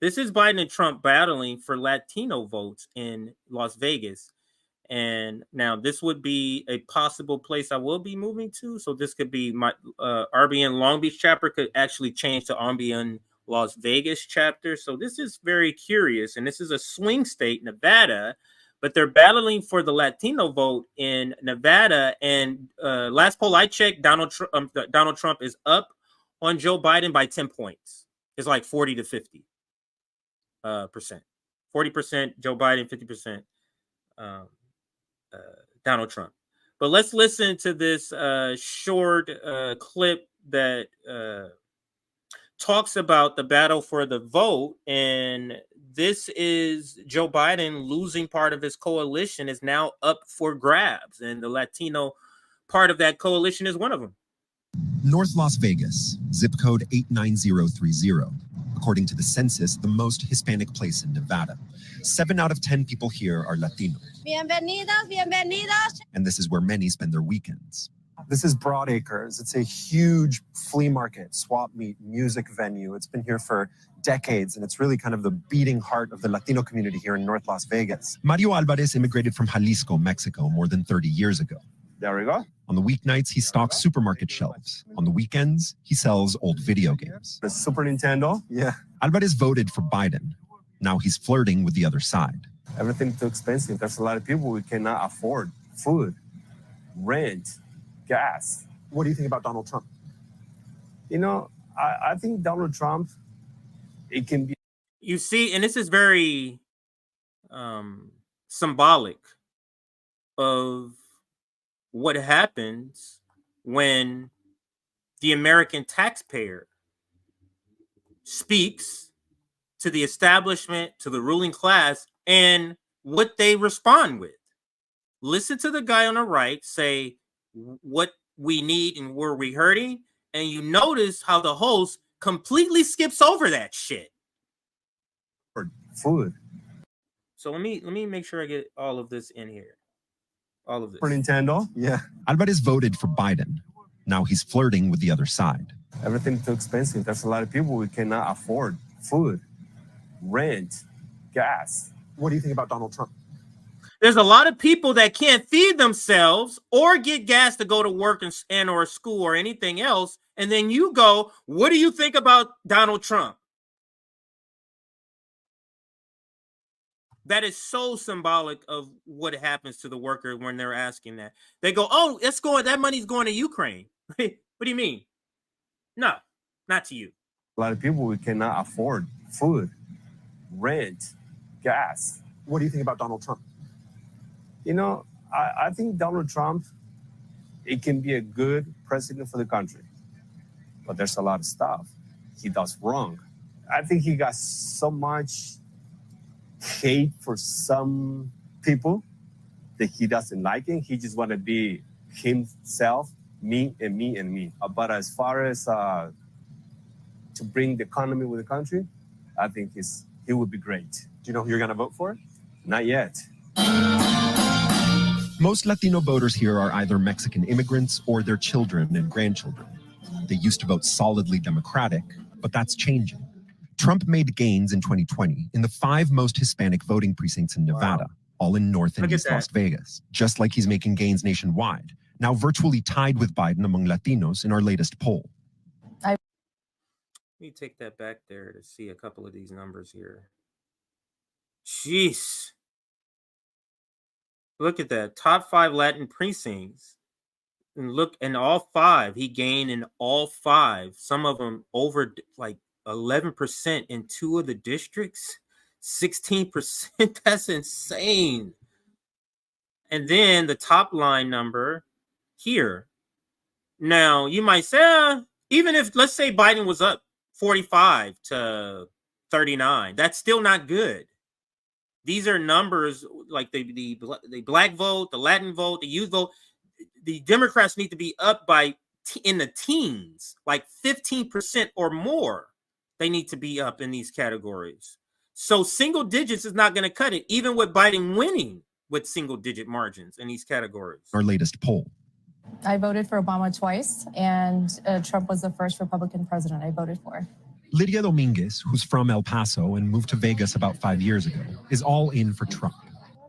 This is Biden and Trump battling for Latino votes in Las Vegas. And now this would be a possible place I will be moving to. So this could be my RBN Long Beach chapter could actually change to RBN Las Vegas chapter. So this is very curious. And this is a swing state, Nevada, but they're battling for the Latino vote in Nevada. And last poll I checked, Donald Trump is up on Joe Biden by 10 points. It's like 40 to 50 percent. 40% Joe Biden, 50% Donald Trump. But let's listen to this short clip that talks about the battle for the vote. And this is Joe Biden losing part of his coalition is now up for grabs. And the Latino part of that coalition is one of them. North Las Vegas, zip code 89030. According to the census, the most Hispanic place in Nevada. 7 out of 10 people here are Latino. Bienvenidos, bienvenidos. And this is where many spend their weekends. This is Broadacres. It's a huge flea market, swap meet, music venue. It's been here for decades, and it's really kind of the beating heart of the Latino community here in North Las Vegas. Mario Alvarez immigrated from Jalisco, Mexico, more than 30 years ago. There we go. On the weeknights, he stocks supermarket shelves. On the weekends, he sells old video games. The Super Nintendo? Yeah. Alvarez voted for Biden. Now he's flirting with the other side. Everything's too expensive. There's a lot of people who cannot afford food, rent, gas. What do you think about Donald Trump? You know, I think Donald Trump, it can be. You see, and this is very symbolic of what happens when the American taxpayer speaks to the establishment, to the ruling class, and what they respond with. Listen to the guy on the right say what we need and where we're hurting, and you notice how the host completely skips over that shit. Food. So let me make sure I get all of this in here. All of this. For Nintendo? Yeah. Alvarez voted for Biden. Now he's flirting with the other side. Everything's too expensive. There's a lot of people who cannot afford food, rent, gas. What do you think about Donald Trump? There's a lot of people that can't feed themselves or get gas to go to work and or school or anything else. And then you go, what do you think about Donald Trump? That is so symbolic of what happens to the worker when they're asking that. They go, oh, that money's going to Ukraine. What do you mean? No, not to you. A lot of people who cannot afford food, rent, gas. What do you think about Donald Trump? You know, I think Donald Trump, it can be a good president for the country. But there's a lot of stuff he does wrong. I think he got so much hate for some people that he doesn't like it. He just want to be himself, me and me and me. But as far as to bring the economy with the country, I think he would be great. Do you know who you're going to vote for? Not yet. Most Latino voters here are either Mexican immigrants or their children and grandchildren. They used to vote solidly Democratic, but that's changing. Trump made gains in 2020 in the 5 most Hispanic voting precincts in Nevada, all in North and East Las Vegas, just like he's making gains nationwide, now virtually tied with Biden among Latinos in our latest poll. Let me take that back there to see a couple of these numbers here. Jeez. Look at that. Top 5 Latin precincts. And look, in all 5, he gained in all 5. Some of them over like 11% in 2 of the districts. 16%. That's insane. And then the top line number here. Now, you might say, even if, let's say Biden was up 45 to 39, that's still not good. These are numbers like the black vote, the Latin vote, the youth vote. The Democrats need to be up by in the teens, like 15% or more. They need to be up in these categories. So single digits is not going to cut it, even with Biden winning with single digit margins in these categories. Our latest poll. I voted for Obama twice, and Trump was the first Republican president I voted for. Lydia Dominguez, who's from El Paso and moved to Vegas about 5 years ago, is all in for Trump.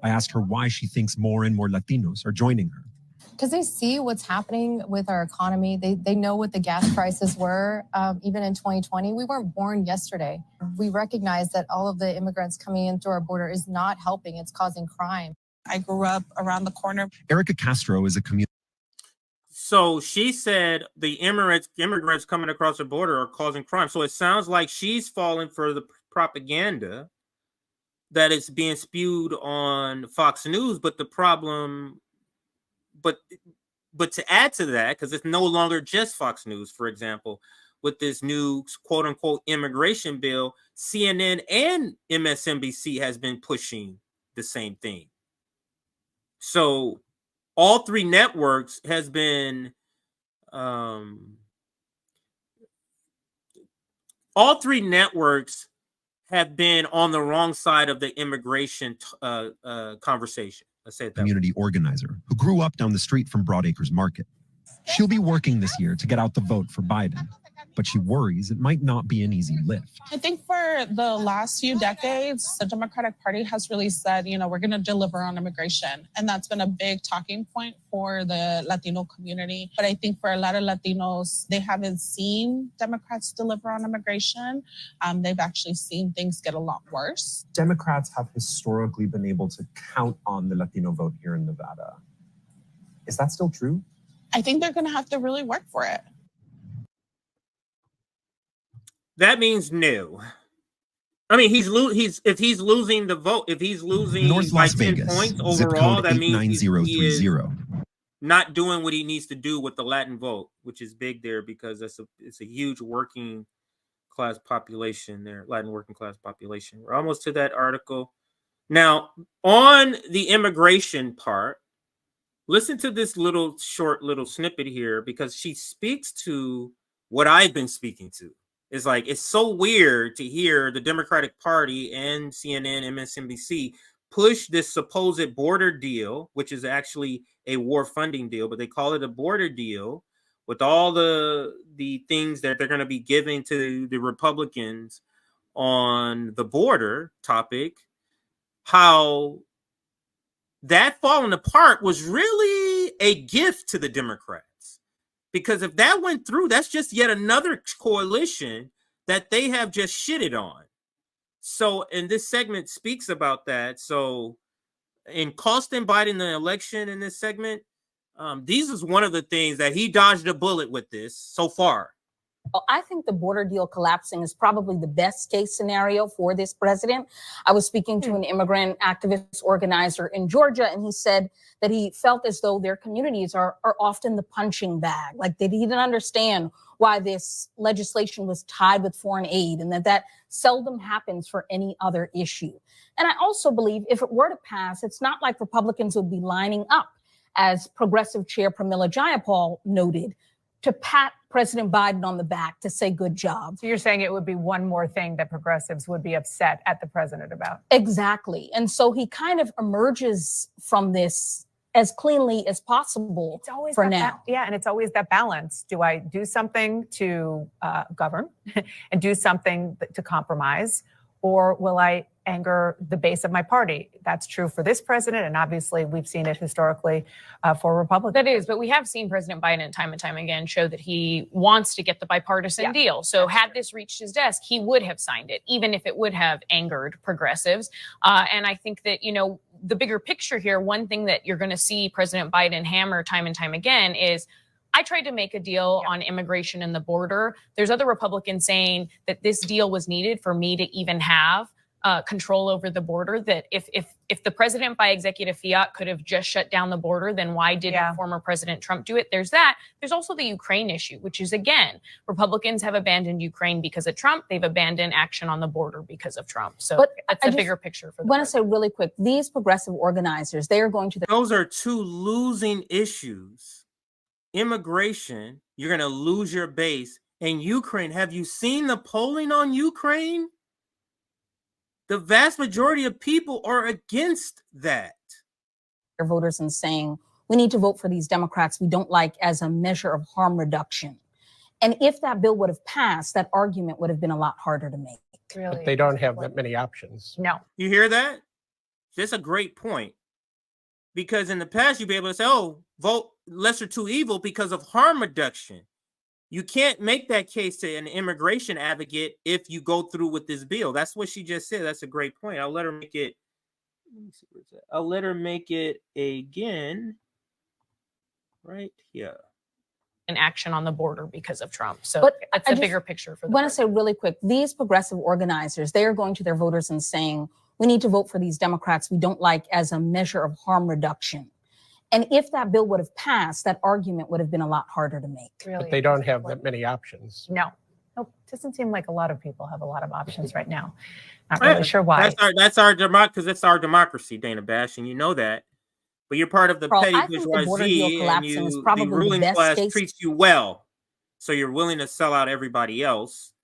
I asked her why she thinks more and more Latinos are joining her. Because they see what's happening with our economy. They know what the gas prices were, even in 2020. We weren't born yesterday. We recognize that all of the immigrants coming in through our border is not helping. It's causing crime. I grew up around the corner. Erica Castro is a community. So she said the immigrants coming across the border are causing crime. So it sounds like she's falling for the propaganda that is being spewed on Fox News. But the problem, but to add to that, because it's no longer just Fox News, for example, with this new quote unquote immigration bill, CNN and MSNBC has been pushing the same thing. So all three networks has been all three networks have been on the wrong side of the immigration conversation. Let's say it that community organizer who grew up down the street from Broadacres Market. She'll be working this year to get out the vote for Biden, but she worries it might not be an easy lift. I think for the last few decades, the Democratic Party has really said, we're going to deliver on immigration. And that's been a big talking point for the Latino community. But I think for a lot of Latinos, they haven't seen Democrats deliver on immigration. They've actually seen things get a lot worse. Democrats have historically been able to count on the Latino vote here in Nevada. Is that still true? I think they're going to have to really work for it. That means no. I mean, if he's losing the vote, if he's losing North by Las 10 Vegas, points zip overall, code that means he is 89030. not doing what he needs to do with the Latin vote, which is big there because it's a huge working class population there, Latin working class population. We're almost to that article. Now, on the immigration part, listen to this short snippet here because she speaks to what I've been speaking to. It's like, it's so weird to hear the Democratic Party and CNN, MSNBC push this supposed border deal, which is actually a war funding deal, but they call it a border deal with all the things that they're going to be giving to the Republicans on the border topic, how that falling apart was really a gift to the Democrats. Because if that went through, that's just yet another coalition that they have just shitted on. So, and this segment speaks about that. So, in costing Biden the election in this segment, this is one of the things that he dodged a bullet with this so far. Well, I think the border deal collapsing is probably the best case scenario for this president. I was speaking to an immigrant activist organizer in Georgia, and he said that he felt as though their communities are often the punching bag. Like they didn't understand why this legislation was tied with foreign aid and that seldom happens for any other issue. And I also believe if it were to pass, it's not like Republicans would be lining up, as Progressive Chair Pramila Jayapal noted, to pat President Biden on the back to say good job. So you're saying it would be one more thing that progressives would be upset at the president about? Exactly. And so he kind of emerges from this as cleanly as possible for now. And it's always that balance. Do I do something to govern and do something to compromise, or will I anger the base of my party? That's true for this president, and obviously we've seen it historically for Republicans. That is, but we have seen President Biden time and time again show that he wants to get the bipartisan deal. So had this reached his desk, he would have signed it, even if it would have angered progressives. And I think that, the bigger picture here, one thing that you're going to see President Biden hammer time and time again is, I tried to make a deal on immigration and the border. There's other Republicans saying that this deal was needed for me to even have control over the border, that if the president by executive fiat could have just shut down the border, then why didn't former President Trump do it? There's that. There's also the Ukraine issue, which is, again, Republicans have abandoned Ukraine because of Trump. They've abandoned action on the border because of Trump. So that's the bigger picture for the I want to say really quick, these progressive organizers, they are going to... Those are two losing issues. Immigration, you're going to lose your base. And Ukraine, have you seen the polling on Ukraine? The vast majority of people are against that. Voters and saying, we need to vote for these Democrats we don't like as a measure of harm reduction. And if that bill would have passed, that argument would have been a lot harder to make. Really, But they don't have that many options. No. You hear that? That's a great point. Because in the past, you'd be able to say, oh, vote lesser to evil because of harm reduction. You can't make that case to an immigration advocate if you go through with this bill. That's what she just said. That's a great point. I'll let her make it. Let me see where's that. I'll let her make it again. Right here. An action on the border because of Trump. So But it's a bigger picture for I the want to say really quick, these progressive organizers, they are going to their voters and saying, we need to vote for these Democrats we don't like as a measure of harm reduction. And if that bill would have passed, that argument would have been a lot harder to make. Really, But they don't have that many options. No. Nope. Doesn't seem like a lot of people have a lot of options right now. Not really sure why. That's our because it's our democracy, Dana Bash, and you know that. But you're part of the Carl, petty I think the border deal bourgeoisie, and collapsing is the probably the ruling best class case. treats you well, so you're willing to sell out everybody else.